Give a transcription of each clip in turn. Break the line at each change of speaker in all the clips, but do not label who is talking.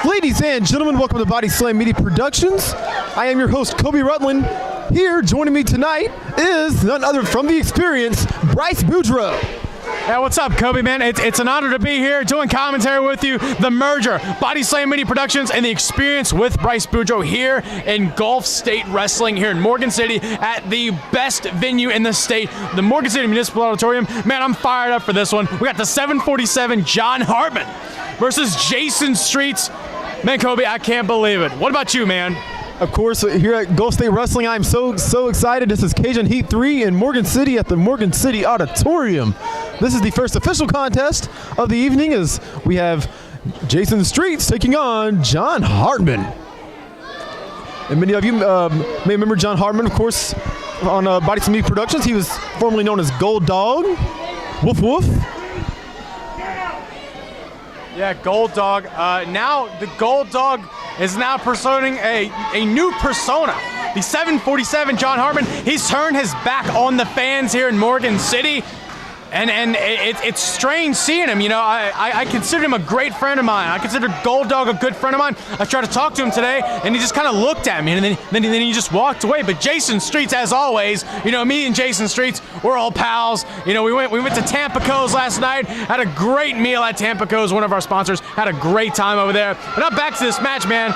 Ladies and gentlemen, welcome to Body Slam Media Productions. I am your host, Kobe Rutland. Here, joining me tonight is none other from the experience, Bryce Boudreaux.
Yeah, what's up, Kobe, man? It's an honor to be here doing commentary with you. The merger, Body Slam Media Productions, and the experience with Bryce Boudreaux here in Gulf State Wrestling here in Morgan City at the best venue in the state, the Morgan City Municipal Auditorium. Man, I'm fired up for this one. We got the 747 John Hartman versus Jason Streets. Man, Kobe, I can't believe it. What about you, man?
Of course, here at Gulf State Wrestling, I'm so excited. This is Cajun Heat 3 in Morgan City at the Morgan City Auditorium. This is the first official contest of the evening as we have Jason Streets taking on John Hartman. And many of you may remember John Hartman, of course, on Body Slam Media Productions. He was formerly known as Gold Dog. Woof woof.
Yeah, Gold Dog. Now the Gold Dog is now personing a new persona. The 747 John Hartman, he's turned his back on the fans here in Morgan City. And it's strange seeing him. You know, I consider him a great friend of mine. I consider Gold Dog a good friend of mine. I tried to talk to him today, and he just kind of looked at me, and then he just walked away. But Jason Streets, as always, you know, me and Jason Streets, we're all pals. You know, we went to Tampico's last night, had a great meal at Tampico's, one of our sponsors. Had a great time over there. But now back to this match, man.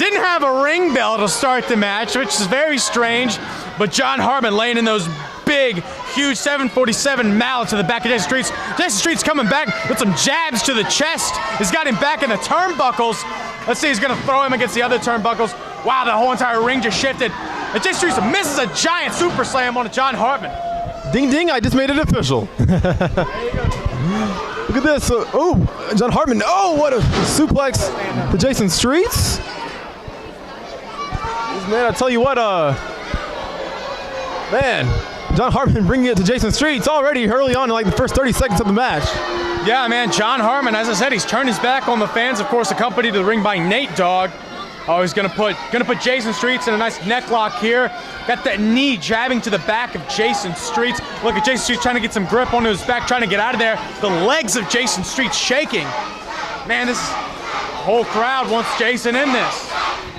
Didn't have a ring bell to start the match, which is very strange. But John Hartman laying in those big, huge 747 mallets to the back of Jason Streets. Jason Streets coming back with some jabs to the chest. He's got him back in the turnbuckles. Let's see, he's gonna throw him against the other turnbuckles. Wow, the whole entire ring just shifted. And Jason Streets misses a giant super slam on John Hartman.
Ding ding, I just made it official.
There you go.
Look at this. Oh, John Hartman. Oh, what a suplex to Jason Streets. Man, I tell you what, man, John Hartman bringing it to Jason Streets already early on in like the first 30 seconds of the match.
Yeah, man, John Hartman, as I said, he's turned his back on the fans, of course, accompanied to the ring by Nate Dogg. Oh, he's gonna put Jason Streets in a nice neck lock here. Got that knee jabbing to the back of Jason Streets. Look at Jason Streets trying to get some grip onto his back, trying to get out of there. The legs of Jason Streets shaking. Man, this whole crowd wants Jason in this.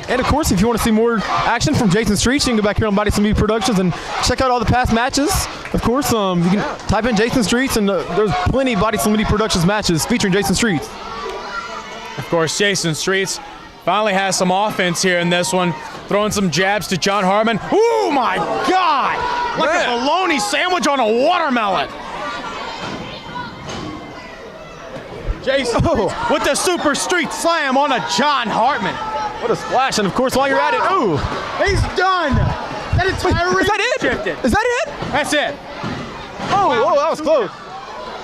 And of course, if you want to see more action from Jason Streets, you can go back here on Body Slam Media Productions and check out all the past matches. Of course, you can type in Jason Streets, and there's plenty of Body Slam Media Productions matches featuring Jason Streets.
Of course, Jason Streets finally has some offense here in this one, throwing some jabs to John Hartman. Oh my God! Like a bologna sandwich on a watermelon. Jason with the super street slam on a John Hartman.
What a splash, and of course, while you're at it, ooh.
He's done. That entire ring
is that it?
shifted.
Is that it?
That's it.
Oh, wow, that was close.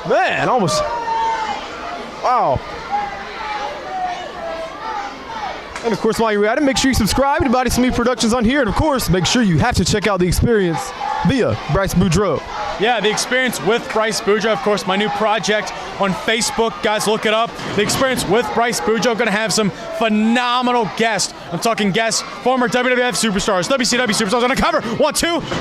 Man, almost. Wow. And of course, while you're at it, make sure you subscribe to Body Slam Media Productions on here. And of course, make sure you have to check out The Experience via Bryce Boudreaux.
Yeah, The Experience with Bryce Boudreaux. Of course, my new project on Facebook. Guys, look it up. The Experience with Bryce Boudreaux. Going to have some phenomenal guests. I'm talking guests, former WWF superstars, WCW superstars on the cover. 1,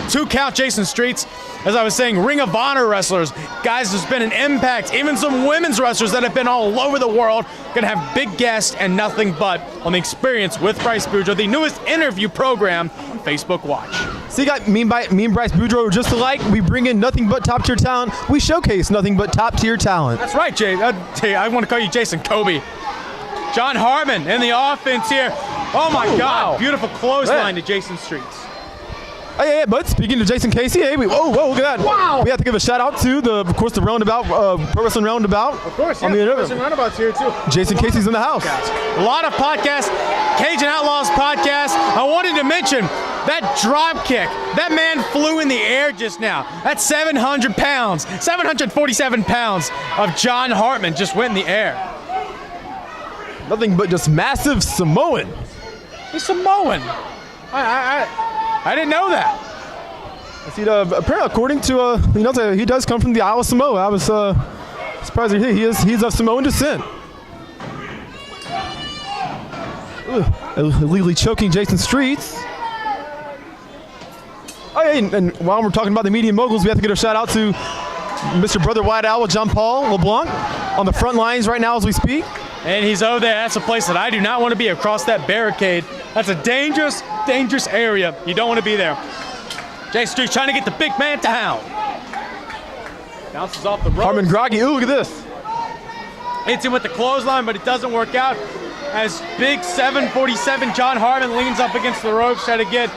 2 count Jason Streets. As I was saying, Ring of Honor wrestlers. Guys, there's been an impact. Even some women's wrestlers that have been all over the world. Going to have big guests and nothing but on The Experience with Bryce Boudreaux, the newest interview program on Facebook Watch.
See, guys, me and Bryce Boudreaux are just alike. We bring in nothing but top-tier talent. We showcase nothing but top-tier talent.
That's right, Jay. I want to call you Jason Kobe. John Hartman in the offense here. Oh, my God. Wow. Beautiful clothesline to Jason Streets.
Oh, yeah, but speaking to Jason Casey, hey, whoa, look at that.
Wow.
We have to give a shout-out to, of course, the Roundabout, Pro Wrestling Roundabout.
Of course, yeah, Pro Wrestling Roundabout's here, too.
Jason Casey's in the house.
A lot of podcasts, Cajun Outlaws podcast. I wanted to mention that drop kick. That man flew in the air just now. That's 700 pounds, 747 pounds of John Hartman just went in the air.
Nothing but just massive Samoan.
He's Samoan. I didn't know that.
I see. Apparently, according to he does come from the Isle of Samoa. I was surprised to hear he's of Samoan descent. Illegally choking Jason Streets. Oh, yeah, and while we're talking about the media moguls, we have to give a shout out to Mr. Brother White Owl, John Paul LeBlanc, on the front lines right now as we speak.
And he's over there. That's a place that I do not want to be, across that barricade. That's a dangerous, dangerous area. You don't want to be there. Jason Street's trying to get the big man down. Bounces off the ropes.
Hartman groggy. Ooh, look at this.
Hits him with the clothesline, but it doesn't work out. As big 747 John Hartman leans up against the ropes, trying to get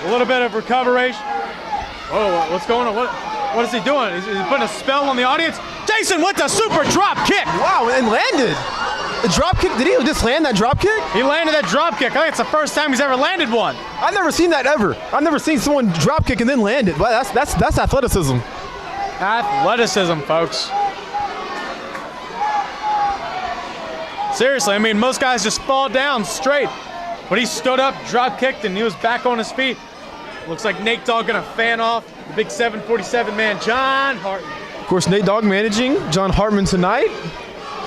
a little bit of recovery. Oh, what's going on? What is he doing? Is he putting a spell on the audience? Jason with the super drop kick.
Wow, and landed. The drop kick, did he just land that drop kick?
He landed that drop kick. I think it's the first time he's ever landed one.
I've never seen that ever. I've never seen someone drop kick and then land it. Wow, that's athleticism.
Athleticism, folks. Seriously, I mean, most guys just fall down straight. But he stood up, drop kicked, and he was back on his feet. Looks like Nate Dogg gonna fan off the big 747 man, John Hartman.
Of course, Nate Dogg managing John Hartman tonight.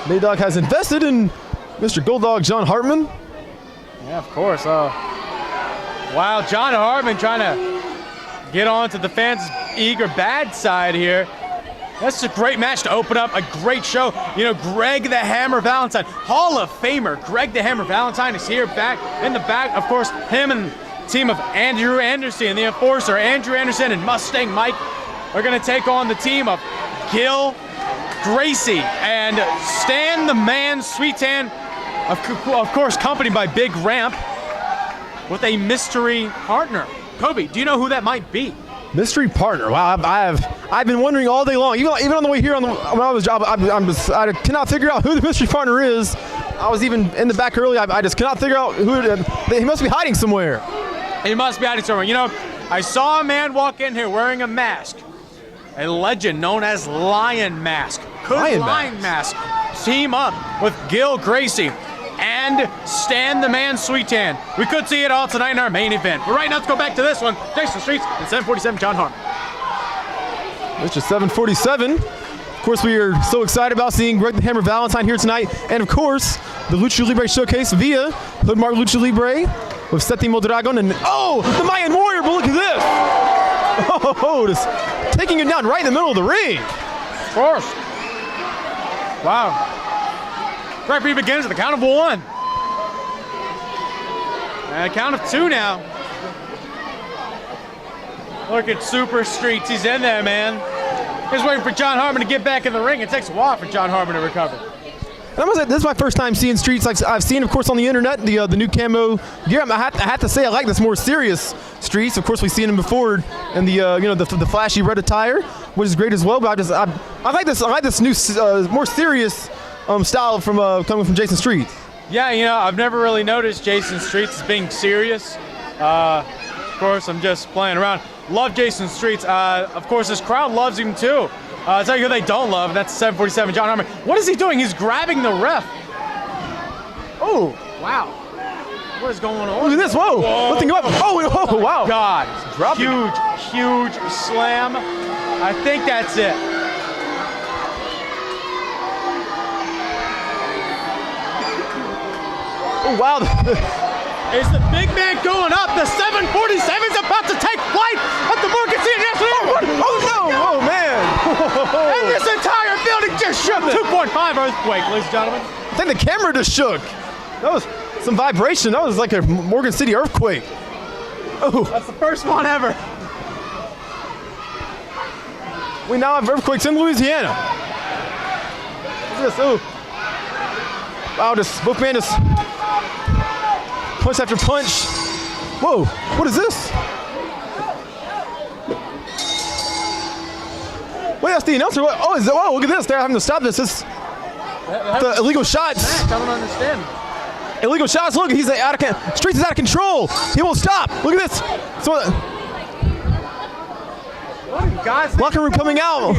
Nate Dogg has invested in Mr. Gold Dog John Hartman.
Yeah, of course. Wow, John Hartman trying to get on to the fans' eager bad side here. That's a great match to open up, a great show. You know, Greg the Hammer Valentine, Hall of Famer Greg the Hammer Valentine is here back in the back. Of course, him and team of Andrew Anderson, the Enforcer, Andrew Anderson and Mustang Mike are going to take on the team of Gil Gracie and Stan the Man Sweetan, of course, accompanied by Big Ramp with a mystery partner. Kobe, do you know who that might be?
Mystery partner. Wow, I've been wondering all day long. Even on the way here when I was job, I cannot figure out who the mystery partner is. I was even in the back early. I just cannot figure out who. He must be hiding somewhere.
He must be hiding somewhere. You know, I saw a man walk in here wearing a mask, a legend known as Lion Mask. Could Lion Mask team up with Gil Gracie and Stan the Man Sweetan? We could see it all tonight in our main event. But right now, let's go back to this one. Jason Streets and 747 John Hartman.
Mr. 747. Of course, we are so excited about seeing Greg the Hammer Valentine here tonight. And of course, the Lucha Libre Showcase via Hoodmark Lucha Libre with Setimo Dragon and, oh, the Mayan Warrior, but look at this. Oh, just taking him down right in the middle of the ring.
Of course. Wow. Referee begins at the count of 1. And a count of 2 now. Look at Super Streets. He's in there, man. He's waiting for John Hartman to get back in the ring. It takes a while for John Hartman to recover.
And I must say, this is my first time seeing Streets. Like I've seen, of course, on the internet, the new camo gear. I have to say, I like this more serious Streets. Of course, we've seen him before in the the flashy red attire, which is great as well. But I like this. I like this new more serious style from coming from Jason Streets.
Yeah, you know, I've never really noticed Jason Streets as being serious. Of course, I'm just playing around. Love Jason Streets. Of course, this crowd loves him too. I'll tell you who they don't love. That's 747 John Hartman. What is he doing? He's grabbing the ref. Oh, wow. What is going on?
Look at this. Whoa. Lifting him up. Oh, wow.
God. Huge slam. I think that's it.
Oh, wow.
Is the big man going up? The 747's about to take flight at the Morgan City National.
Oh, no. Oh, man.
And this entire building just shook. 2.5 earthquake, ladies and gentlemen.
I think the camera just shook. That was some vibration. That was like a Morgan City earthquake. Oh.
That's the first one ever.
We now have earthquakes in Louisiana. What's this? Oh. Wow, both men just punch after punch. Whoa, what is this? Wait, that's the announcer. Oh, look at this. They're having to stop this. It's the illegal shots.
I don't understand.
Illegal shots. Look, he's out of control. Streets is out of control. He won't stop. Look at this. So, locker room coming out.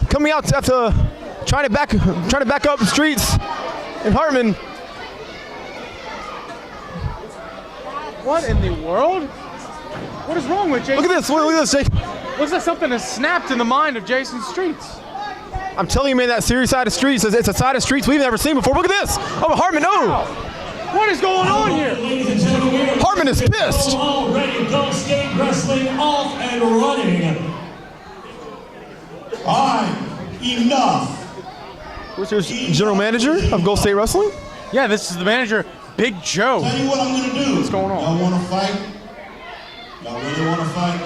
Coming out after trying to back up Streets and Hartman.
What in the world? What is wrong with Jason?
Look at this. Look at this, Jake.
Looks like something has snapped in the mind of Jason Streets.
I'm telling you, man, that serious side of Streets, it's a side of Streets we've never seen before. Look at this. Oh, Hartman, no.
Wow. What is going on here?
Hartman is pissed.
Already Ghost State Wrestling off and running. All right, enough.
Who's your general manager of Gulf State Wrestling?
Yeah, this is the manager, Big Joe.
Tell you what I'm gonna do.
What's going on?
Y'all wanna fight? Y'all really wanna fight?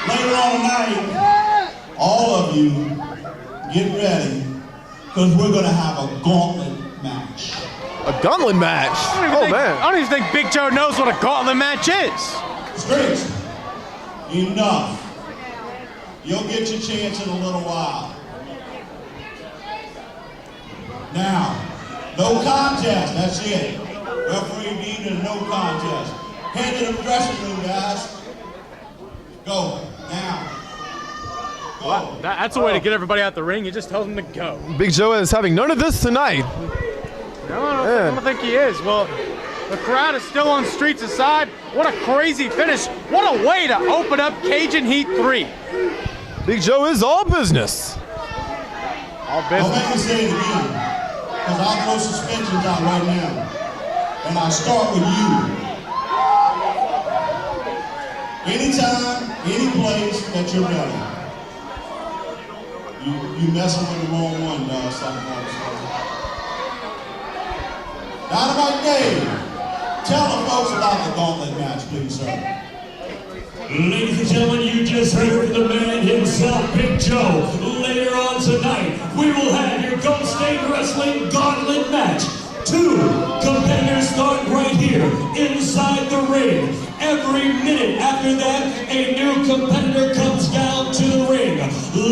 Later on tonight, all of you get ready, because we're gonna have a gauntlet match.
A gauntlet match?
I don't even think Big Joe knows what a gauntlet match is.
Straight. Enough. You'll get your chance in a little while. Now, no contest, that's it. Referee needed a no contest. Head to the dressing room, guys. Go, now. Go.
Well, that's a way to get everybody out the ring. You just tell them to go.
Big Joe is having none of this tonight.
No, I don't think he is. Well, the crowd is still on Streets Aside. What a crazy finish. What a way to open up Cajun Heat 3.
Big Joe is all business.
All
Don't
business.
make me say it again, because I'll throw suspensions out right now. And I'll start with you. Anytime, any place that you're ready. You messing with the wrong one, Dynamite Dave, tell the folks about the gauntlet match, please, sir.
Ladies and gentlemen, you just heard the man himself, Big Joe. Later on tonight, we will have your Gulf State Wrestling Gauntlet match. 2 competitors start right here, inside the ring. Every minute after that, a new competitor comes down to the ring.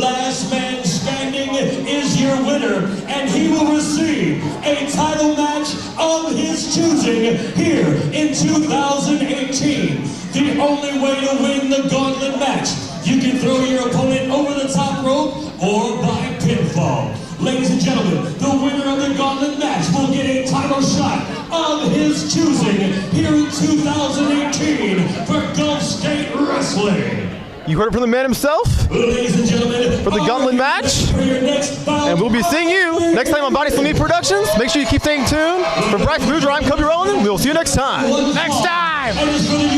Last man standing is your winner, and he will receive a title match of his choosing here in 2018. The only way to win the gauntlet match, you can throw your opponent over the top rope or by pinfall. Ladies and gentlemen, the winner of the gauntlet match will get a title shot of his choosing here in 2018 for Gulf State Wrestling.
You heard it from the man himself
Ladies and gentlemen,
for the gauntlet match. And we'll be seeing you next time on Body Slam Meat Productions. Make sure you keep staying tuned. For Bryce Boudreaux, I'm Kobe Rowland. We'll see you next time.
Next time!
And it's for the